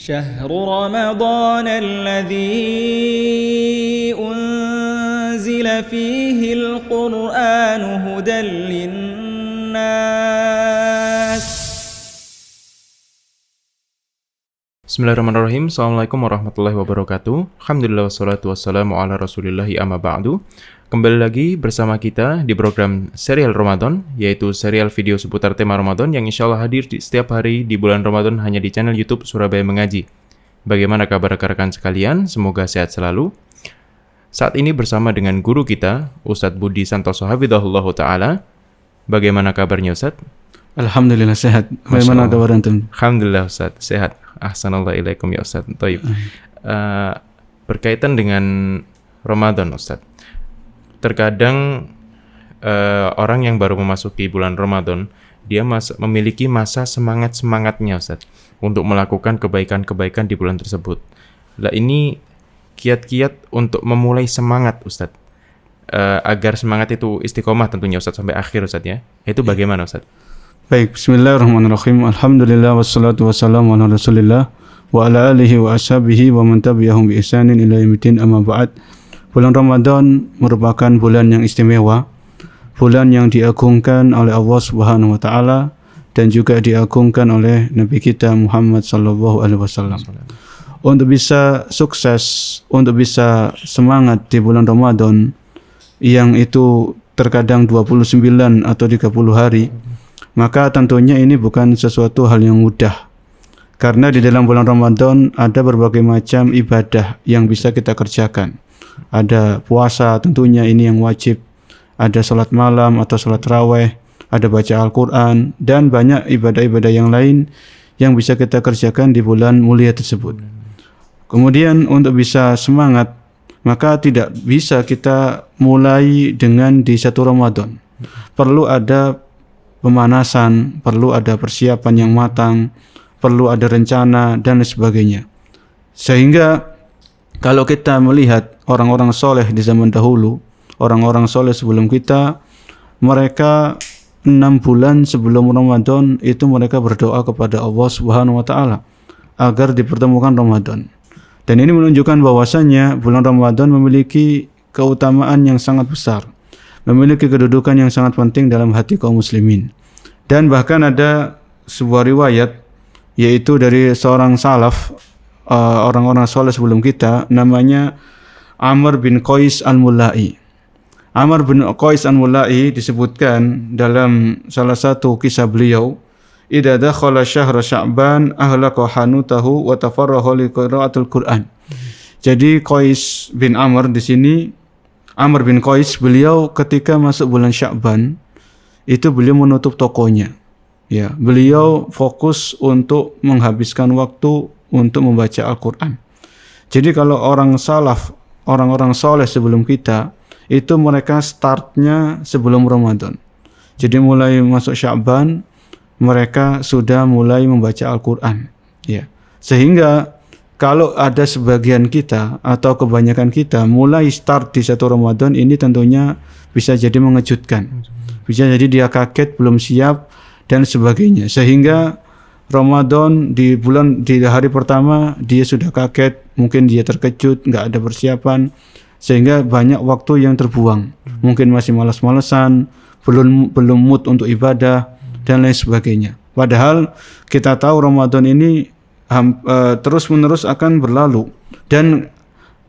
شهر رمضان الذي أنزل فيه القرآن هدى للناس. Bismillahirrahmanirrahim. Assalamualaikum warahmatullahi wabarakatuh. Alhamdulillah wassalatu wassalamu ala rasulillahi amma ba'du. Kembali lagi bersama kita di program serial Ramadan, yaitu serial video seputar tema Ramadan yang insya Allah hadir di setiap hari di bulan Ramadan hanya di channel YouTube Surabaya Mengaji. Bagaimana kabar rekan-rekan sekalian? Semoga sehat selalu. Saat ini bersama dengan guru kita, Ustadz Budi Santoso Hafidhahullah Ta'ala. Bagaimana kabarnya Ustadz? Alhamdulillah sehat. Bagaimana kabar antum? Alhamdulillah Ustadz, sehat. Ahsanallahu ilaikum ya Ustadz. Taib. Berkaitan dengan Ramadan Ustadz. Terkadang orang yang baru memasuki bulan Ramadan, dia memiliki masa semangat-semangatnya Ustadz untuk melakukan kebaikan-kebaikan di bulan tersebut. Lah ini kiat-kiat untuk memulai semangat Ustadz, agar semangat itu istiqomah tentunya Ustadz sampai akhir Ustadz ya. Itu bagaimana Ustadz? Baik, bismillahirrahmanirrahim. Alhamdulillah wassalatu wassalamu ala rasulillah wa ala alihi wa ashabihi wa man tabi'ahum bi ihsanin ila yaumiddin, amma ba'd. Bulan Ramadan merupakan bulan yang istimewa, bulan yang diagungkan oleh Allah Subhanahu wa taala dan juga diagungkan oleh Nabi kita Muhammad sallallahu alaihi wasallam. Untuk bisa sukses, untuk bisa semangat di bulan Ramadan yang itu terkadang 29 atau 30 hari, maka tentunya ini bukan sesuatu hal yang mudah. Karena di dalam bulan Ramadan ada berbagai macam ibadah yang bisa kita kerjakan. Ada puasa tentunya ini yang wajib, ada salat malam atau salat tarawih, ada baca Al-Quran, dan banyak ibadah-ibadah yang lain yang bisa kita kerjakan di bulan mulia tersebut. Kemudian untuk bisa semangat, maka tidak bisa kita mulai dengan di satu Ramadan. Perlu ada pemanasan, perlu ada persiapan yang matang, perlu ada rencana dan lain sebagainya. Sehingga kalau kita melihat orang-orang soleh di zaman dahulu, orang-orang soleh sebelum kita, mereka 6 bulan sebelum Ramadan itu mereka berdoa kepada Allah Subhanahu wa taala agar dipertemukan Ramadan. Dan ini menunjukkan bahwasannya bulan Ramadan memiliki keutamaan yang sangat besar, memiliki kedudukan yang sangat penting dalam hati kaum muslimin. Dan bahkan ada sebuah riwayat yaitu dari seorang salaf, orang-orang soleh sebelum kita, namanya Amr bin Qais al-Mulai. Amr bin Qais al-Mulai disebutkan dalam salah satu kisah beliau, idza dakhala syahr Sya'ban ahlaqa hanutahu wa tafarraha li qiraatil Qur'an. Jadi Qais bin Amr di sini, Amr bin Qais, beliau ketika masuk bulan Sya'ban itu beliau menutup tokonya. Ya, beliau fokus untuk menghabiskan waktu untuk membaca Al-Quran. Jadi kalau orang salaf, orang-orang soleh sebelum kita, itu mereka startnya sebelum Ramadan. Jadi mulai masuk Sya'ban, mereka sudah mulai membaca Al-Quran. Ya. Sehingga kalau ada sebagian kita atau kebanyakan kita mulai start di satu Ramadan, ini tentunya bisa jadi mengejutkan. Bisa jadi dia kaget, belum siap, dan sebagainya. Sehingga Ramadan di hari pertama dia sudah kaget, mungkin dia terkejut, nggak ada persiapan, sehingga banyak waktu yang terbuang. Mungkin masih malas-malesan, belum mood untuk ibadah dan lain sebagainya. Padahal kita tahu Ramadan ini terus-menerus akan berlalu, dan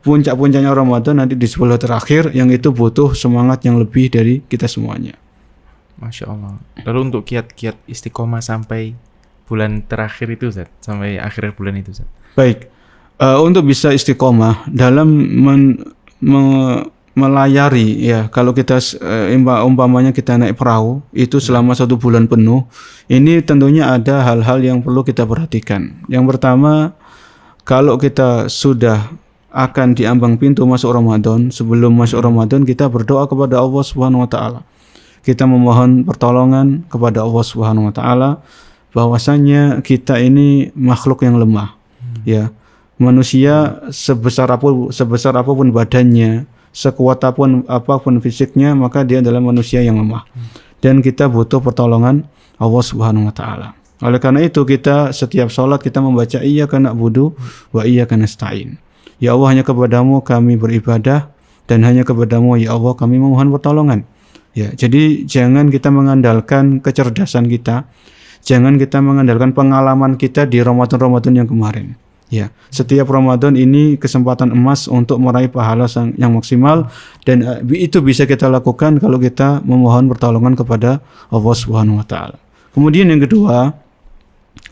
puncak-puncaknya Ramadan nanti di 10 terakhir yang itu butuh semangat yang lebih dari kita semuanya. Masya Allah. Lalu untuk kiat-kiat istiqomah sampai bulan terakhir itu Ustaz, sampai akhir bulan itu Ustaz. Baik, untuk bisa istiqomah dalam melayari, ya, kalau kita umpamanya kita naik perahu itu selama 1 bulan penuh, ini tentunya ada hal-hal yang perlu kita perhatikan. Yang pertama, kalau kita sudah akan diambang pintu masuk Ramadan, sebelum masuk Ramadan kita berdoa kepada Allah Subhanahu wa taala. Kita memohon pertolongan kepada Allah Subhanahu wa taala bahwasanya kita ini makhluk yang lemah. Ya. Manusia sebesar apapun badannya, sekuat apapun fisiknya, maka dia adalah manusia yang lemah. Dan kita butuh pertolongan Allah Subhanahu wa taala. Oleh karena itu kita setiap sholat kita membaca iyyaka na'budu wa iyyaka nasta'in. Ya Allah, hanya kepadamu kami beribadah dan hanya kepadamu ya Allah kami memohon pertolongan. Ya, jadi jangan kita mengandalkan kecerdasan kita, jangan kita mengandalkan pengalaman kita di Ramadan-Ramadan yang kemarin. Ya, setiap Ramadan ini kesempatan emas untuk meraih pahala yang maksimal, dan itu bisa kita lakukan kalau kita memohon pertolongan kepada Allah Subhanahu wa taala. Kemudian yang kedua,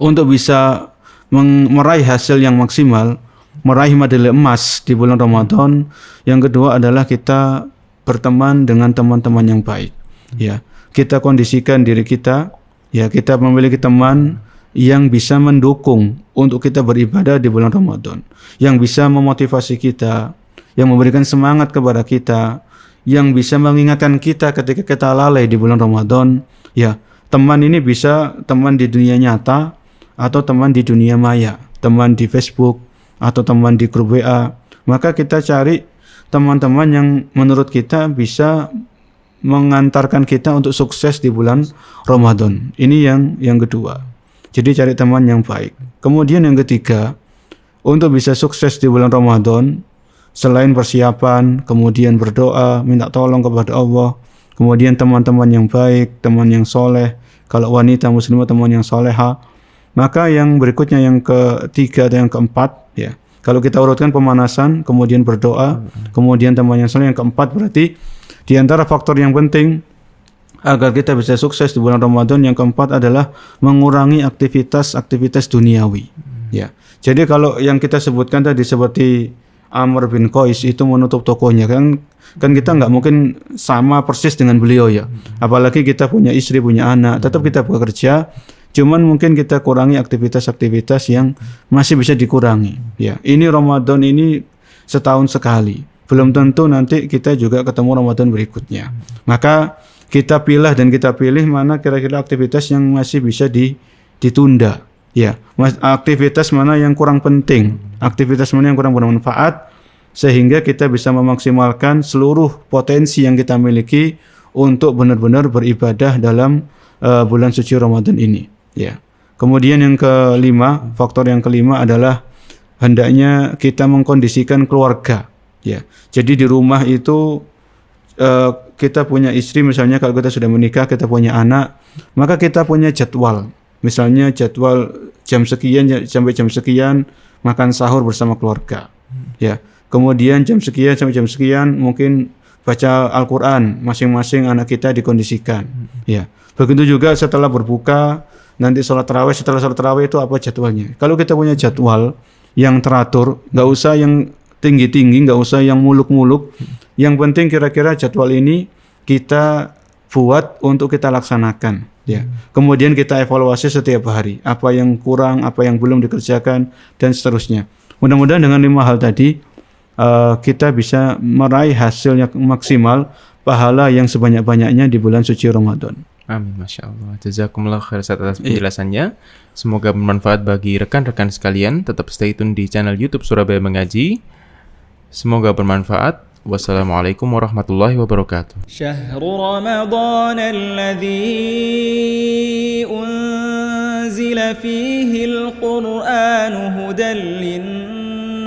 untuk bisa meraih hasil yang maksimal, meraih medali emas di bulan Ramadan, yang kedua adalah kita berteman dengan teman-teman yang baik. Ya, kita kondisikan diri kita, ya, kita memiliki teman yang bisa mendukung untuk kita beribadah di bulan Ramadan, yang bisa memotivasi kita, yang memberikan semangat kepada kita, yang bisa mengingatkan kita ketika kita lalai di bulan Ramadan. Ya, teman ini bisa teman di dunia nyata atau teman di dunia maya, teman di Facebook atau teman di grup WA. Maka kita cari teman-teman yang menurut kita bisa mengantarkan kita untuk sukses di bulan Ramadan. Ini yang kedua. Jadi cari teman yang baik. Kemudian yang ketiga, untuk bisa sukses di bulan Ramadan, selain persiapan, kemudian berdoa, minta tolong kepada Allah, kemudian teman-teman yang baik, teman yang soleh, kalau wanita muslimah teman yang soleha, maka yang berikutnya yang ketiga atau yang keempat, ya, kalau kita urutkan pemanasan, kemudian berdoa, kemudian teman yang soleh, yang keempat berarti di antara faktor yang penting agar kita bisa sukses di bulan Ramadan, yang keempat adalah mengurangi aktivitas duniawi. Ya. Jadi kalau yang kita sebutkan tadi seperti Amr bin Qais itu menutup tokonya, kan kita nggak mungkin sama persis dengan beliau ya. Apalagi kita punya istri, punya anak, tetap kita bekerja. Cuman mungkin kita kurangi aktivitas-aktivitas yang masih bisa dikurangi. Ya, ini Ramadan ini setahun sekali. Belum tentu nanti kita juga ketemu Ramadan berikutnya. Maka kita pilih mana kira-kira aktivitas yang masih bisa ditunda. Ya, aktivitas mana yang kurang penting, aktivitas mana yang kurang bermanfaat, sehingga kita bisa memaksimalkan seluruh potensi yang kita miliki untuk benar-benar beribadah dalam bulan suci Ramadan ini. Ya. Kemudian yang kelima, faktor yang kelima adalah hendaknya kita mengkondisikan keluarga. Ya, jadi di rumah itu kita punya istri, misalnya kalau kita sudah menikah, kita punya anak, maka kita punya jadwal. Misalnya jadwal jam sekian sampai jam sekian makan sahur bersama keluarga. Ya. Kemudian jam sekian sampai jam sekian mungkin baca Al-Qur'an, masing-masing anak kita dikondisikan. Ya. Begitu juga setelah berbuka, nanti sholat tarawih, setelah sholat tarawih itu apa jadwalnya. Kalau kita punya jadwal yang teratur, nggak usah yang tinggi-tinggi, nggak usah yang muluk-muluk. Yang penting kira-kira jadwal ini kita buat untuk kita laksanakan. Ya. Kemudian kita evaluasi setiap hari, apa yang kurang, apa yang belum dikerjakan, dan seterusnya. Mudah-mudahan dengan 5 hal tadi kita bisa meraih hasil yang maksimal, pahala yang sebanyak-banyaknya di bulan suci Ramadan. Amin, Masya Allah. Jazakumullah khair atas penjelasannya. Semoga bermanfaat bagi rekan-rekan sekalian. Tetap stay tune di channel YouTube Surabaya Mengaji. Semoga bermanfaat. Wassalamualaikum warahmatullahi wabarakatuh. Syahrul Ramadan alladzi unzila fihi al-Qur'anu hudan lin-nas